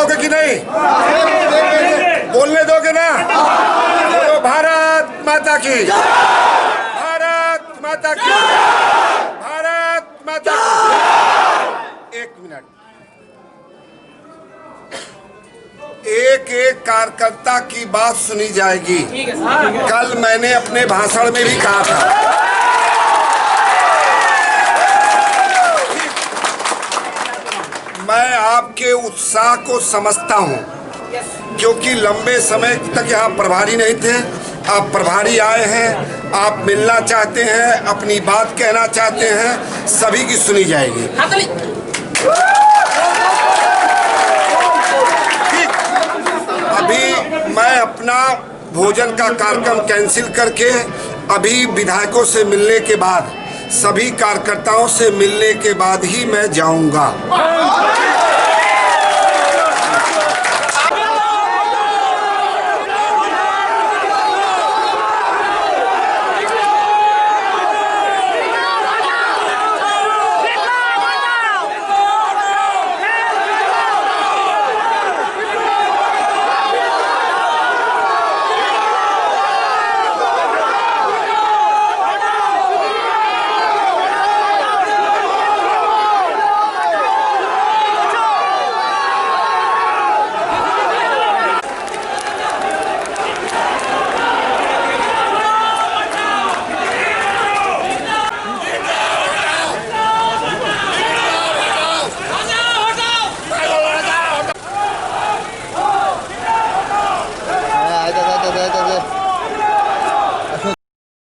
दोगे कि नहीं? बोलने दोगे ना? तो भारत माता की, भारत माता की, भारत माता की। एक मिनट, एक एक कार्यकर्ता की बात सुनी जाएगी। कल मैंने अपने भाषण में भी कहा था, मैं आपके उत्साह को समझता हूं, क्योंकि लंबे समय तक यहाँ प्रभारी नहीं थे। आप प्रभारी आए हैं, आप मिलना चाहते हैं, अपनी बात कहना चाहते हैं, सभी की सुनी जाएगी। अभी मैं अपना भोजन का कार्यक्रम कैंसिल करके अभी विधायकों से मिलने के बाद, सभी कार्यकर्ताओं से मिलने के बाद ही मैं जाऊंगा।